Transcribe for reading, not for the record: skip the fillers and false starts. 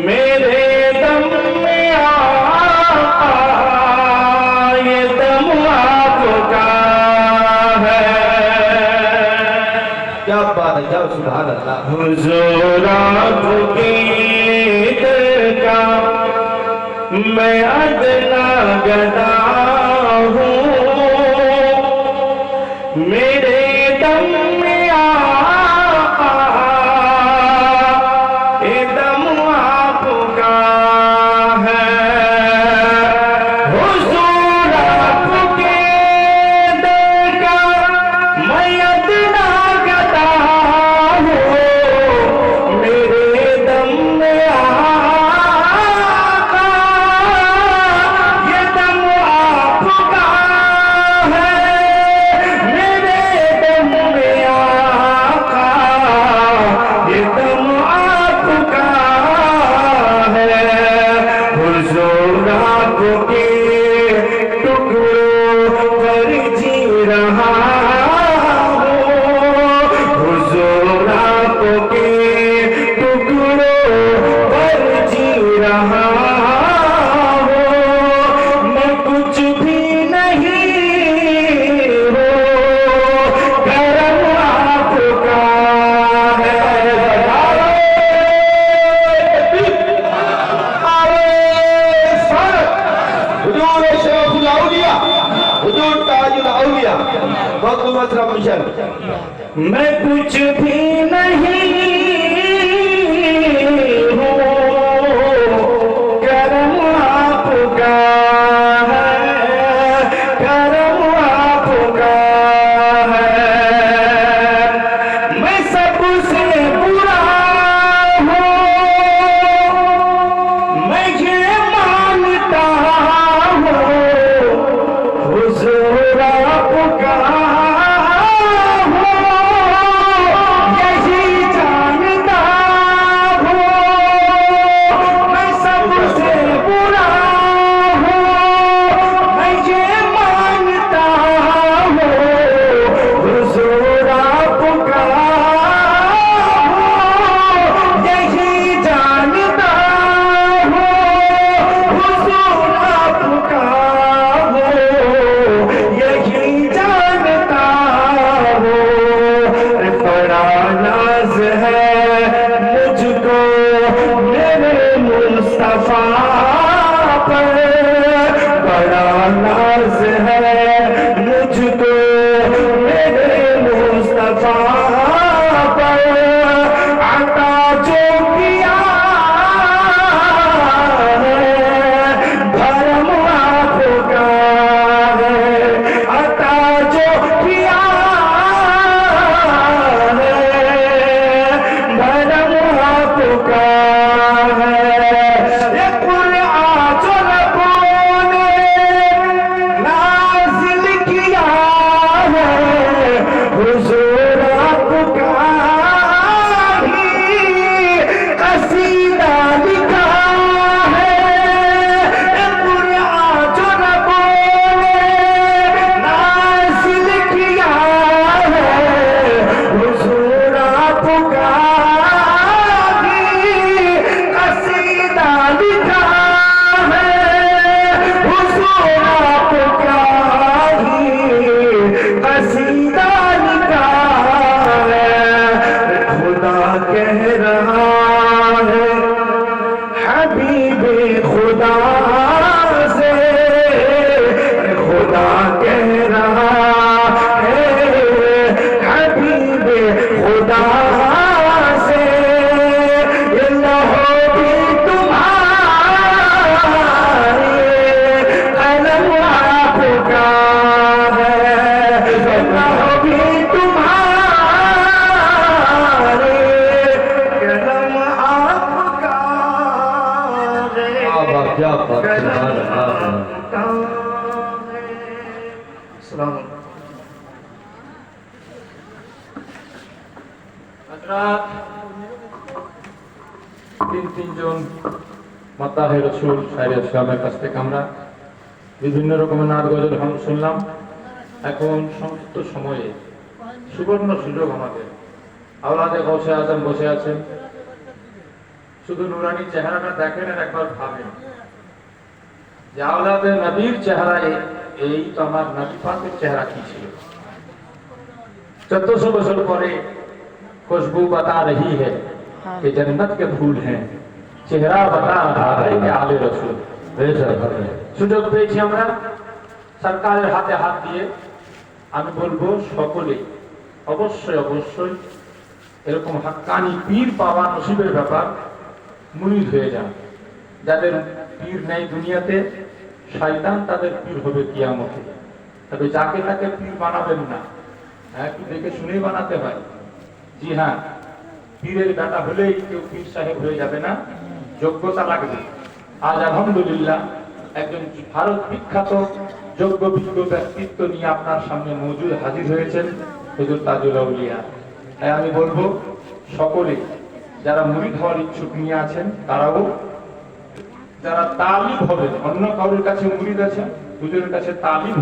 मेरे दम में ये दम आपका है। क्या बात है, जाओ सुभान अल्लाह। हुजूर आपके दर का मैं अदना गदा हूँ। मेरे दम में ये दम आपका है। हुजूर आपके दर का मैं अदना गदा हूँ। मेरे दम में ये दम आपका है। मेरे दम में ये दम आपका है। हुजूर आपके टुकड़ों पर जी रहा हूँ। हुजूर आपके टुकड़ों पर जी रहा हूँ। मैं कुछ भी नहीं हूँ, करम आपका है। हुजूर शरफुल औलिया, हुजूर ताजुल औलिया, मखदूम असरफ मिशन। मैं कुछ भी नहीं हूँ, करम आपका है। करम आपका है। मैं सबसे बुरा हूँ, मैं ये मानता हूँ। हुजूर आपका हूँ, यही जानता हूँ। मैं सबसे बुरा हूँ, मैं ये मानता हूँ। हुजूर आपका हूँ, यही जानता हूँ। हुजूर आपका हूँ, यही जानता हूँ। बड़ा नाज है मुझको मेरे मुस्तफा पर। बड़ा नाज है मुझको मेरे मुस्तफा पर। अता जो किया है धर्म आपका है। अता जो किया है धर्म आपका है। ये कुरान जो रब्बों ने नाज़िल किया है, हुजूर आपका ही कसीदा लिखा है। ये कुरान जो रब्बों ने नाज़िल किया है, हुजूर आपका ही कसीदा लिखा है। हुजूर आपका ही कसीदा लिखा है। खुदा कह रहा है हबीबे खुदा से। खुदा कह रहा है हबीबे खुदा से। ये लहो भी तुम्हारे कलम आपका है। ये लहो भी तुम्हारे कलम आपका है। क्या बात, क्या बात, सुभान अल्लाह। अस्सलाम তিনজন মাতাহে রসুল শায়রে ইসলামের কাছ থেকে আমরা বিভিন্ন রকমের নাচ গজল শুনলাম। এখন সমস্ত সময়ে সুবর্ণ সুযোগ আমাদের। আওলাদে গৌসে আজম বসে আছেন, শুধু নুরানি চেহারাটা দেখেন আর একবার ভাবেন যে আওলাদে নবীর চেহারা এই তো আমার নবী পাকের চেহারা কি ছিল। 1400 বছর পরে खुशबू बता रही है कि जन्नत के फूल हैं, চেহারা बता रहा है कि आले रसूल। সুযোগ পেয়েছি আমরা সরকারের হাতে হাত দিয়ে, আমি বলবো সকলে অবশ্যই অবশ্যই এরকম হাক্কানি পীর পাওয়া নসিবের ব্যাপার, মুরিদ হয়ে যান। যাদের পীর নেই দুনিয়াতে, শয়তান তাদের পীর হবে কিয়ামতে। তবে যাকে তাকে পীর বানাবেন না, একটু দেখে শুনেই বানাতে হয়। জি হ্যাঁ, পীরের বেটা হলেই কেউ পীর সাহেব হয়ে যাবে না, যোগ্যতা লাগবে। আজ আলহামদুলিল্লাহ একজন ভারত বিখ্যাত যোগ্য বিজ্ঞ ব্যক্তিত্ব নিয়ে আপনার সামনে মজুদ হাজির হয়েছেন হুজুর তাজুল আউলিয়া। তাই আমি বলবো সকলে যারা মুরিদ হওয়ার ইচ্ছুক নিয়ে আছেন, তারাও যারা তালিম হবেন, অন্য কারোর কাছে মুরিদ আছেন, হুজুরের কাছে তালিম